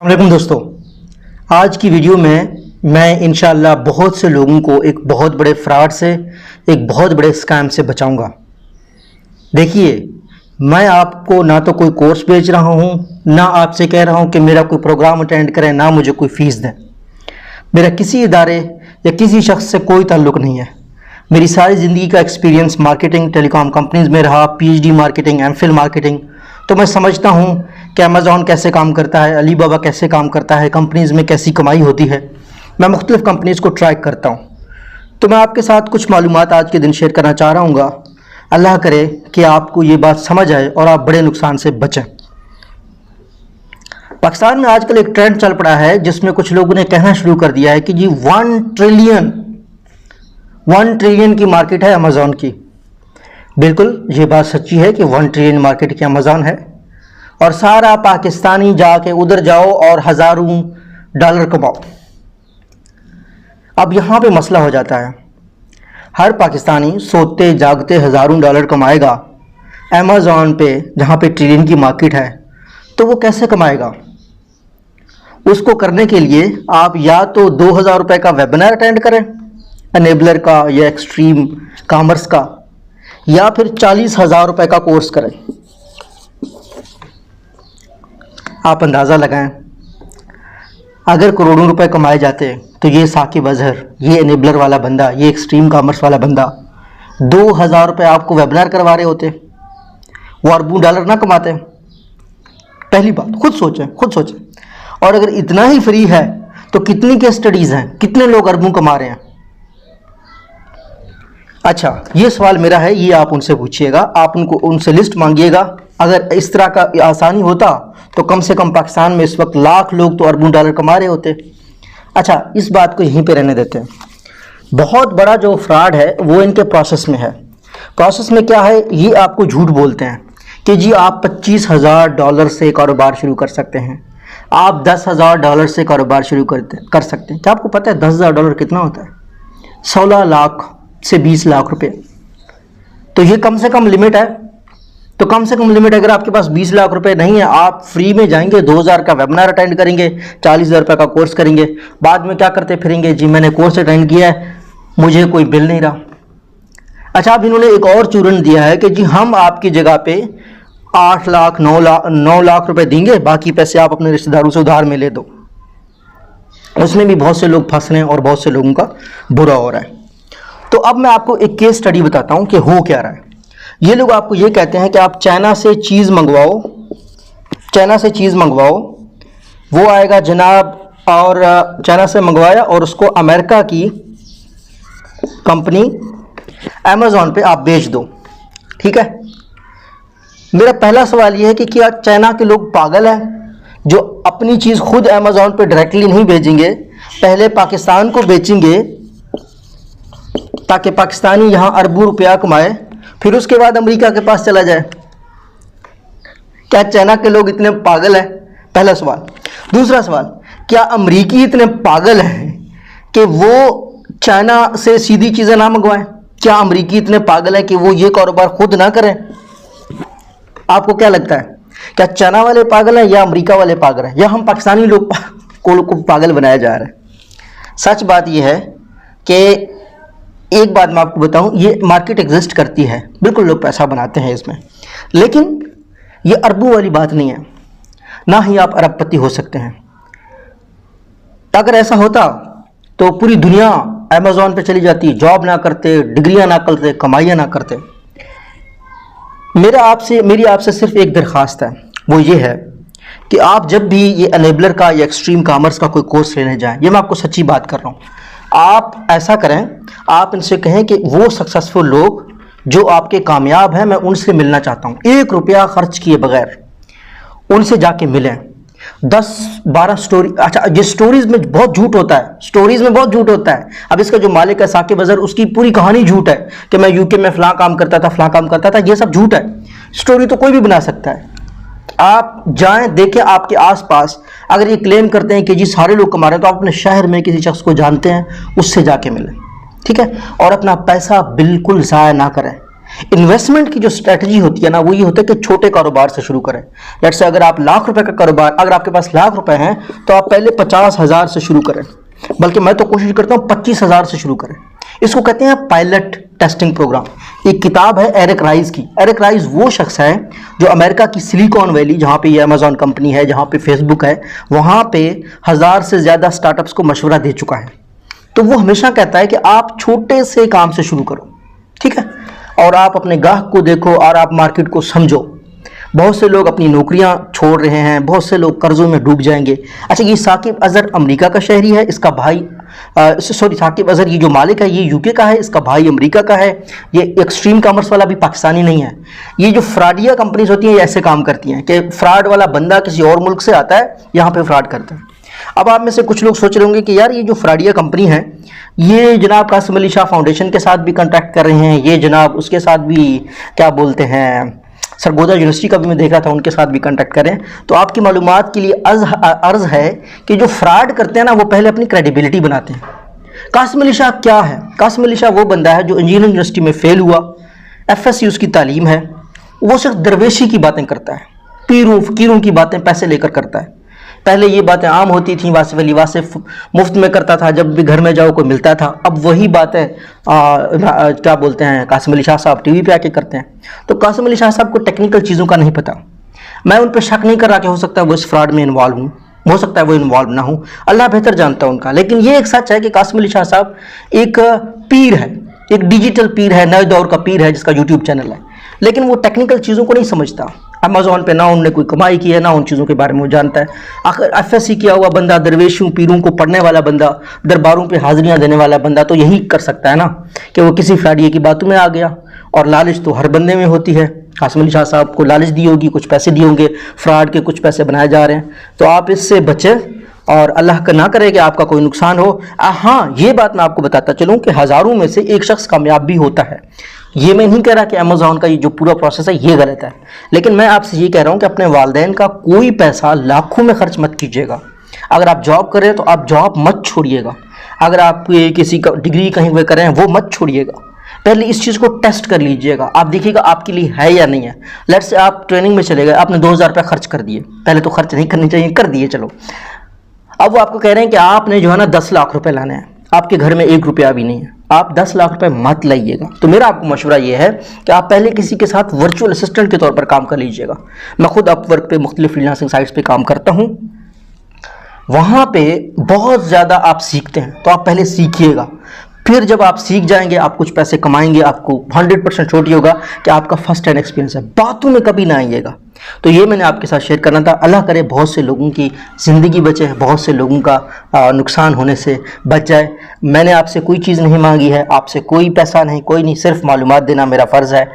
वालेकुम दोस्तों, आज की वीडियो में मैं इंशाअल्लाह बहुत से लोगों को एक बहुत बड़े फ्रॉड से, एक बहुत बड़े स्कैम से बचाऊंगा। देखिए, मैं आपको ना तो कोई कोर्स बेच रहा हूं, ना आपसे कह रहा हूं कि मेरा कोई प्रोग्राम अटेंड करें, ना मुझे कोई फ़ीस दें। मेरा किसी इदारे या किसी शख्स से कोई ताल्लुक़ नहीं है। मेरी सारी ज़िंदगी का एक्सपीरियंस मार्केटिंग, टेलीकॉम कंपनीज़ में रहा, PhD मार्केटिंग, MPhil मार्केटिंग। तो मैं समझता हूँ कि अमेज़ॉन कैसे काम करता है, अली बाबा कैसे काम करता है, कंपनीज़ में कैसी कमाई होती है। मैं मुख्तलिफ़ कंपनीज़ को ट्रैक करता हूँ। तो मैं आपके साथ कुछ मालूमात आज के दिन शेयर करना चाह रहा हूँ। अल्लाह करे कि आपको ये बात समझ आए और आप बड़े नुकसान से बचें। पाकिस्तान में आजकल एक ट्रेंड चल पड़ा है जिसमें कुछ लोगों ने कहना शुरू कर दिया है कि जी 1 ट्रिलियन की मार्केट है अमेज़ॉन की। बिल्कुल ये बात सच्ची है कि 1 ट्रिलियन मार्केट की अमेज़ॉन है और सारा पाकिस्तानी जाके उधर जाओ और हज़ारों डॉलर कमाओ। अब यहाँ पे मसला हो जाता है, हर पाकिस्तानी सोते जागते हज़ारों डॉलर कमाएगा अमेज़ॉन पे, जहाँ पे ट्रिलियन की मार्केट है, तो वो कैसे कमाएगा? उसको करने के लिए आप या तो 2000 रुपये का वेबिनार अटेंड करें एनेबलर का या एक्सट्रीम कॉमर्स का, या फिर 40,000 रुपये का कोर्स करें। आप अंदाज़ा लगाएं, अगर करोड़ों रुपए कमाए जाते तो ये साकिब अजहर, ये एनेबलर वाला बंदा, ये एक्सट्रीम कॉमर्स वाला बंदा 2000 रुपये आपको वेबिनार करवा रहे होते, वो अरबों डॉलर ना कमाते। पहली बात खुद सोचें। और अगर इतना ही फ्री है तो कितनी केस स्टडीज़ हैं, कितने लोग अरबों कमा रहे हैं? अच्छा, ये सवाल मेरा है, ये आप उनसे पूछिएगा, आप उनसे लिस्ट मांगिएगा। अगर इस तरह का आसानी होता तो कम से कम पाकिस्तान में इस वक्त लाख लोग तो अरबों डॉलर कमा रहे होते। अच्छा, इस बात को यहीं पे रहने देते हैं। बहुत बड़ा जो फ्रॉड है वो इनके प्रोसेस में है। प्रोसेस में क्या है? ये आपको झूठ बोलते हैं कि जी आप 25,000 डॉलर से कारोबार शुरू कर सकते हैं, आप 10,000 डॉलर से कारोबार शुरू कर सकते हैं। क्या आपको पता है 10,000 डॉलर कितना होता है? 16 लाख से 20 लाख रुपए। तो ये कम से कम लिमिट है। तो कम से कम लिमिट, अगर आपके पास 20 लाख रुपए नहीं है, आप फ्री में जाएंगे, 2000 का वेबिनार अटेंड करेंगे, 40,000 रुपये का कोर्स करेंगे, बाद में क्या करते फिरेंगे? जी मैंने कोर्स अटेंड किया है, मुझे कोई बिल नहीं रहा। अच्छा, अब इन्होंने एक और चूरन दिया है कि जी हम आपकी जगह पे 8 लाख 9 लाख रुपए देंगे, बाकी पैसे आप अपने रिश्तेदारों से उधार में ले दो। उसमें भी बहुत से लोग फंस रहे हैं और बहुत से लोगों का बुरा हो रहा है। तो अब मैं आपको एक केस स्टडी बताता हूं कि हो क्या रहा है। ये लोग आपको ये कहते हैं कि आप चाइना से चीज़ मंगवाओ, वो आएगा जनाब, और चाइना से मंगवाया और उसको अमेरिका की कंपनी अमेज़ॉन पे आप बेच दो। ठीक है। मेरा पहला सवाल ये है कि क्या चाइना के लोग पागल हैं जो अपनी चीज़ खुद अमेज़ॉन पे डायरेक्टली नहीं भेजेंगे, पहले पाकिस्तान को बेचेंगे ताकि पाकिस्तानी यहाँ अरबों रुपया कमाए, फिर उसके बाद अमेरिका के पास चला जाए? क्या चाइना के लोग इतने पागल हैं? पहला सवाल। दूसरा सवाल, क्या अमेरिकी इतने पागल हैं कि वो चाइना से सीधी चीज़ें ना मंगवाएं? क्या अमेरिकी इतने पागल हैं कि वो ये कारोबार खुद ना करें? आपको क्या लगता है, क्या चाइना वाले पागल हैं या अमेरिका वाले पागल हैं, या हम पाकिस्तानी लोग को पागल बनाया जा रहा है? सच बात यह है कि एक बात मैं आपको बताऊं, ये मार्केट एग्जिस्ट करती है, बिल्कुल लोग पैसा बनाते हैं इसमें, लेकिन ये अरबों वाली बात नहीं है, ना ही आप अरबपति हो सकते हैं। अगर ऐसा होता तो पूरी दुनिया अमेज़ॉन पे चली जाती, जॉब ना करते, डिग्रियां ना करते, कमाइयां ना करते। मेरी आपसे सिर्फ एक दरख्वास्त है, वो ये है कि आप जब भी ये एनेबलर का या एक्सट्रीम कॉमर्स का कोई कोर्स लेने जाएं, ये मैं आपको सच्ची बात कर रहा हूँ, आप ऐसा करें, आप इनसे कहें कि वो सक्सेसफुल लोग जो आपके कामयाब हैं, मैं उनसे मिलना चाहता हूँ, 1 रुपया खर्च किए बगैर उनसे जाके मिलें। 10-12 स्टोरी, अच्छा ये स्टोरीज में बहुत झूठ होता है, अब इसका जो मालिक है साकिब अजहर, उसकी पूरी कहानी झूठ है कि मैं यूके में फलां काम करता था, ये सब झूठ है। स्टोरी तो कोई भी बना सकता है। आप जाएं, देखें आपके आसपास, अगर ये क्लेम करते हैं कि जी सारे लोग कमा रहे हैं, तो आप अपने शहर में किसी शख्स को जानते हैं, उससे जाके मिलें। ठीक है। और अपना पैसा बिल्कुल ज़ाया ना करें। इन्वेस्टमेंट की जो स्ट्रैटेजी होती है ना, वो ये होता है कि छोटे कारोबार से शुरू करें। लेट्स से अगर आप लाख रुपए का कारोबार, अगर आपके पास लाख रुपए हैं तो आप पहले 50,000 से शुरू करें, बल्कि मैं तो कोशिश करता हूँ 25,000 से शुरू करें। इसको कहते हैं पायलट टेस्टिंग प्रोग्राम। एक किताब है एरिक राइस की। एरिक राइस वो शख्स है जो अमेरिका की सिलिकॉन वैली, जहाँ पे ये अमेजॉन कंपनी है, जहाँ पे फेसबुक है, वहाँ पे 1000 से ज़्यादा स्टार्टअप्स को मशवरा दे चुका है। तो वो हमेशा कहता है कि आप छोटे से काम से शुरू करो, ठीक है, और आप अपने ग्राहक को देखो और आप मार्केट को समझो। बहुत से लोग अपनी नौकरियां छोड़ रहे हैं, बहुत से लोग कर्जों में डूब जाएंगे। अच्छा, ये साकिब अजहर अमेरिका का शहरी है, इसका भाई साकिब अजहर ये जो मालिक है ये यूके का है, इसका भाई अमेरिका का है। ये एक्सट्रीम कॉमर्स वाला भी पाकिस्तानी नहीं है। ये जो फ्रॉडिया कंपनीज होती हैं ये ऐसे काम करती हैं कि फ्रॉड वाला बंदा किसी और मुल्क से आता है, यहाँ पे फ्रॉड करता है। अब आप में से कुछ लोग सोच रहे होंगे कि यार ये जो फ्रॉडिया कंपनी है ये जनाब कासिम अली शाह फाउंडेशन के साथ भी कॉन्टैक्ट कर रहे हैं, ये जनाब उसके साथ भी क्या बोलते हैं सरगोदा यूनिवर्सिटी का भी मैं देख रहा था, उनके साथ भी कॉन्टैक्ट करें। तो आपकी मालूमात के लिए अर्ज़ है कि जो फ्रॉड करते हैं ना वो पहले अपनी क्रेडिबिलिटी बनाते हैं। कासिम अली शाह क्या है? कासिम अली शाह वो बंदा है जो इंजीनियरिंग यूनिवर्सिटी में फेल हुआ, FSC उसकी तालीम है, वो सिर्फ दरवेशी की बातें करता है, पीरों फकीरों की बातें पैसे लेकर करता है। पहले ये बातें आम होती थी, वासिफ अली वासिफ मुफ्त में करता था, जब भी घर में जाओ कोई मिलता था। अब वही बातें क्या बोलते हैं कासिम अली शाह साहब टीवी पे आके करते हैं। तो कासिम अली शाह साहब को टेक्निकल चीज़ों का नहीं पता। मैं उन पर शक नहीं कर रहा कि हो सकता है वो इस फ्रॉड में इन्वॉल्व हूँ, हो सकता है वो इन्वॉल्व ना हो, अल्लाह बेहतर जानता है उनका। लेकिन ये एक सच है कि कासिम अली शाह साहब एक पीर है, एक डिजिटल पीर है, नए दौर का पीर है जिसका यूट्यूब चैनल है, लेकिन वो टेक्निकल चीज़ों को नहीं समझता। अमेजोन पे ना उनने कोई कमाई की है, ना उन चीज़ों के बारे में वो जानता है। आखिर FSC किया हुआ बंदा, दरवेशों पीरों को पढ़ने वाला बंदा, दरबारों पे हाजिरियाँ देने वाला बंदा तो यही कर सकता है ना कि वो किसी फ्रॉडिये की बातों में आ गया। और लालच तो हर बंदे में होती है। कासिम अली शाह साहब को लालच दी होगी, कुछ पैसे दिए होंगे, फ्रॉड के कुछ पैसे बनाए जा रहे हैं। तो आप इससे बचें और अल्लाह का ना करे कि आपका कोई नुकसान हो। हाँ, ये बात मैं आपको बताता चलूँ कि हज़ारों में से एक शख्स कामयाब भी होता है। ये मैं नहीं कह रहा कि अमेज़ॉन का ये जो पूरा प्रोसेस है ये गलत है, लेकिन मैं आपसे ये कह रहा हूँ कि अपने वालिदैन का कोई पैसा लाखों में खर्च मत कीजिएगा। अगर आप जॉब करें तो आप जॉब मत छोड़िएगा। अगर आप किसी का डिग्री कहीं पे करें वो मत छोड़िएगा। पहले इस चीज़ को टेस्ट कर लीजिएगा, आप देखिएगा आपके लिए है या नहीं है। लेट्स से आप ट्रेनिंग में चले गए, आपने 2000 रुपये खर्च कर दिए, पहले तो खर्च नहीं करने चाहिए, कर दिए चलो। अब वो आपको कह रहे हैं कि आपने जो है ना 10 लाख रुपए लाने हैं, आपके घर में 1 रुपया भी नहीं है, आप 10 लाख रुपए मत लाइएगा। तो मेरा आपको मशवरा ये है कि आप पहले किसी के साथ वर्चुअल असिस्टेंट के तौर पर काम कर लीजिएगा। मैं खुद अपवर्क पे मुख्तलिफ फ्रीलांसिंग साइट्स पे काम करता हूँ, वहाँ पे बहुत ज़्यादा आप सीखते हैं, तो आप पहले सीखिएगा। फिर जब आप सीख जाएंगे, आप कुछ पैसे कमाएंगे, आपको 100% छोटी होगा कि आपका फर्स्ट हैंड एक्सपीरियंस है, बातों में कभी ना आइएगा। तो ये मैंने आपके साथ शेयर करना था। अल्लाह करे बहुत से लोगों की ज़िंदगी बचे, बहुत से लोगों का नुकसान होने से बच जाए। मैंने आपसे कोई चीज़ नहीं मांगी है, आपसे कोई पैसा नहीं, कोई नहीं, सिर्फ मालूमात देना मेरा फ़र्ज़ है।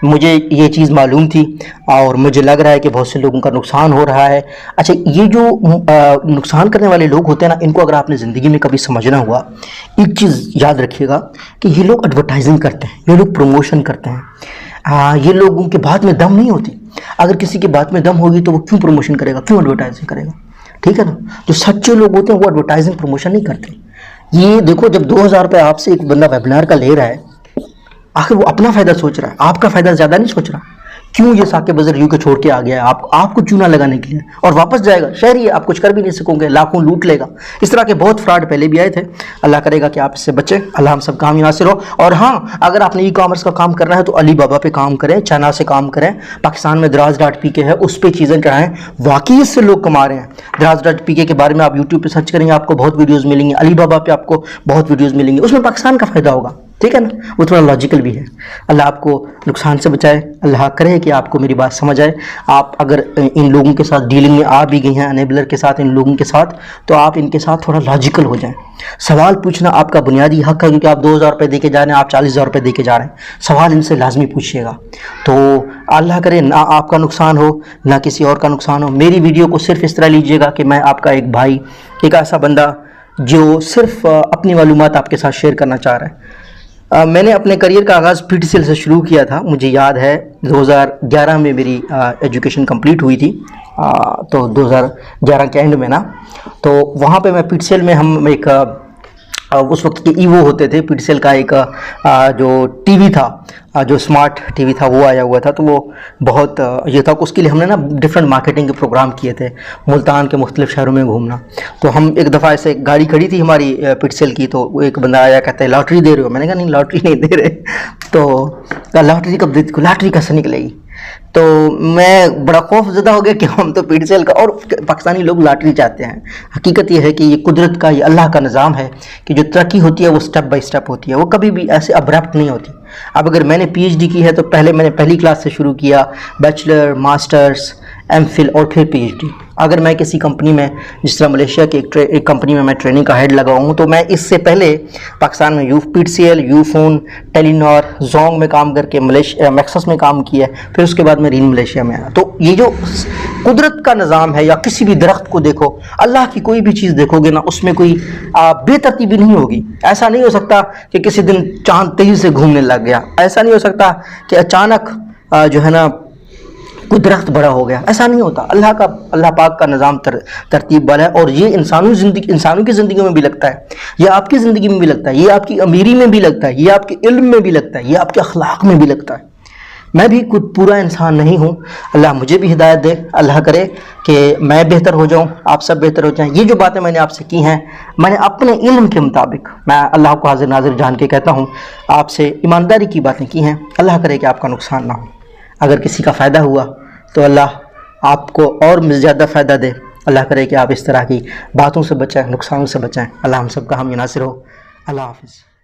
मुझे ये चीज़ मालूम थी और मुझे लग रहा है कि बहुत से लोगों का नुकसान हो रहा है। अच्छा, ये जो नुकसान करने वाले लोग होते हैं ना, इनको अगर आपने ज़िंदगी में कभी समझना हुआ, एक चीज़ याद रखिएगा कि ये लोग एडवर्टाइजिंग करते हैं, ये लोग प्रमोशन करते हैं। ये लोगों के बात में दम नहीं होती। अगर किसी की बात में दम होगी तो वो क्यों प्रमोशन करेगा, क्यों एडवर्टाइजिंग करेगा? ठीक है ना। जो सच्चे लोग होते हैं वो एडवर्टाइजिंग प्रमोशन नहीं करते। ये देखो, जब 2000 रुपये आपसे एक बंदा वेबिनार का ले रहा है, आखिर वो अपना फ़ायदा सोच रहा है, आपका फ़ायदा ज़्यादा नहीं सोच रहा। क्यों ये साकिब अजहर यूके छोड़ के आ गया है आपको चूना लगाने के लिए, और वापस जाएगा शहरी है, आप कुछ कर भी नहीं सकोगे, लाखों लूट लेगा। इस तरह के बहुत फ्रॉड पहले भी आए थे। अल्लाह करेगा कि आप इससे बचें, अल्लाह हम सब काम हासिल हो। और हाँ, अगर आपने ई-कॉमर्स का काम करना है तो अली बाबा पे काम करें, चाइना से काम करें। पाकिस्तान में दराज.pk है, उस पर चीज़ें चढ़ाएँ, वाकई इससे लोग कमा रहे हैं। दराज.pk के बारे में आप यूट्यूब पर सर्च करेंगे, आपको बहुत वीडियोज़ मिलेंगी। अली बाबा पे आपको बहुत वीडियोज़ मिलेंगी, उसमें पाकिस्तान का फ़ायदा होगा, ठीक है ना। वो थोड़ा लॉजिकल भी है। अल्लाह आपको नुकसान से बचाए, अल्लाह करे कि आपको मेरी बात समझ आए। आप अगर इन लोगों के साथ डीलिंग में आ भी गई हैं, अनेबलर के साथ, इन लोगों के साथ, तो आप इनके साथ थोड़ा लॉजिकल हो जाएं। सवाल पूछना आपका बुनियादी हक है, क्योंकि आप 2000 रुपये दे के जा रहे हैं, आप 40,000 रुपये दे के जा रहे हैं। सवाल इनसे लाजमी पूछिएगा। तो अल्लाह करे ना आपका नुकसान हो, ना किसी और का नुकसान हो। मेरी वीडियो को सिर्फ इस तरह लीजिएगा कि मैं आपका एक भाई, एक ऐसा बंदा जो सिर्फ अपनी मालूमात आपके साथ शेयर करना चाह रहा है। मैंने अपने करियर का आगाज़ PTCL से शुरू किया था। मुझे याद है 2011 में मेरी एजुकेशन कंप्लीट हुई थी, तो 2011 के एंड में ना, तो वहाँ पे मैं PTCL में हम एक उस वक्त के ईवो होते थे, पीटीसीएल का एक जो टीवी था, जो स्मार्ट टीवी था वो आया हुआ था। तो वो बहुत ये था कि उसके लिए हमने ना डिफरेंट मार्केटिंग के प्रोग्राम किए थे, मुल्तान के मुख्तलिफ शहरों में घूमना। तो हम एक दफ़ा ऐसे गाड़ी खड़ी थी हमारी पीटीसीएल की, तो वो एक बंदा आया, कहता है लॉटरी दे रहे हो? मैंने कहा नहीं लॉटरी नहीं दे रहे। तो लॉटरी कब देती, लॉटरी कैसे निकलेगी? तो मैं बड़ा खौफज़दा हो गया कि हम तो पीटीसीएल का, और पाकिस्तानी लोग लॉटरी चाहते हैं। हकीकत ये है कि ये कुदरत का, ये अल्लाह का निज़ाम है कि जो तरक्की होती है वो स्टेप बाय स्टेप होती है, वो कभी भी ऐसे अब्रप्ट नहीं होती। अब अगर मैंने पीएचडी की है तो पहले मैंने पहली क्लास से शुरू किया, बैचलर, मास्टर्स, एमफिल और फिर पीएचडी। अगर मैं किसी कंपनी में, जिस तरह मलेशिया की एक कंपनी में मैं ट्रेनिंग का हेड लगा हूँ, तो मैं इससे पहले पाकिस्तान में पीटीसीएल, यूफोन, टेलीनॉर, जोंग में काम करके मलेशिया मैक्सस में काम किया, फिर उसके बाद मैं रीन मलेशिया में आया। तो ये जो कुदरत का निज़ाम है, या किसी भी दरख्त को देखो, अल्लाह की कोई भी चीज़ देखोगे ना, उसमें कोई बेतरतीबी नहीं होगी। ऐसा नहीं हो सकता कि किसी दिन चांद तेज़ी से घूमने लग गया, ऐसा नहीं हो सकता कि अचानक जो है ना कोई दरख्त बड़ा हो गया, ऐसा नहीं होता। अल्लाह पाक का निज़ाम तरतीब वाला है, और ये इंसानों की ज़िंदगी में भी लगता है, ये आपकी ज़िंदगी में भी लगता है, ये आपकी अमीरी में भी लगता है, ये आपके इल्म में भी लगता है, ये आपके अखलाक में भी लगता है। मैं भी कुछ पूरा इंसान नहीं हूँ, अल्लाह मुझे भी हिदायत दे, अल्लाह करे कि मैं बेहतर हो जाऊँ, आप सब बेहतर हो जाएँ। ये जो बातें मैंने आपसे की हैं, मैंने अपने इल्म के मुताबिक, मैं अल्लाह को हाजिर नाजिर जान के कहता हूँ, आपसे ईमानदारी की बातें की हैं। अल्लाह करे कि आपका नुकसान ना हो। अगर किसी का फ़ायदा हुआ तो अल्लाह आपको और ज़्यादा फ़ायदा दे। अल्लाह करे कि आप इस तरह की बातों से बचाएं, नुकसानों से बचाएं। अल्लाह हम सब का हामी नासिर हो। अल्लाह हाफ़िज़।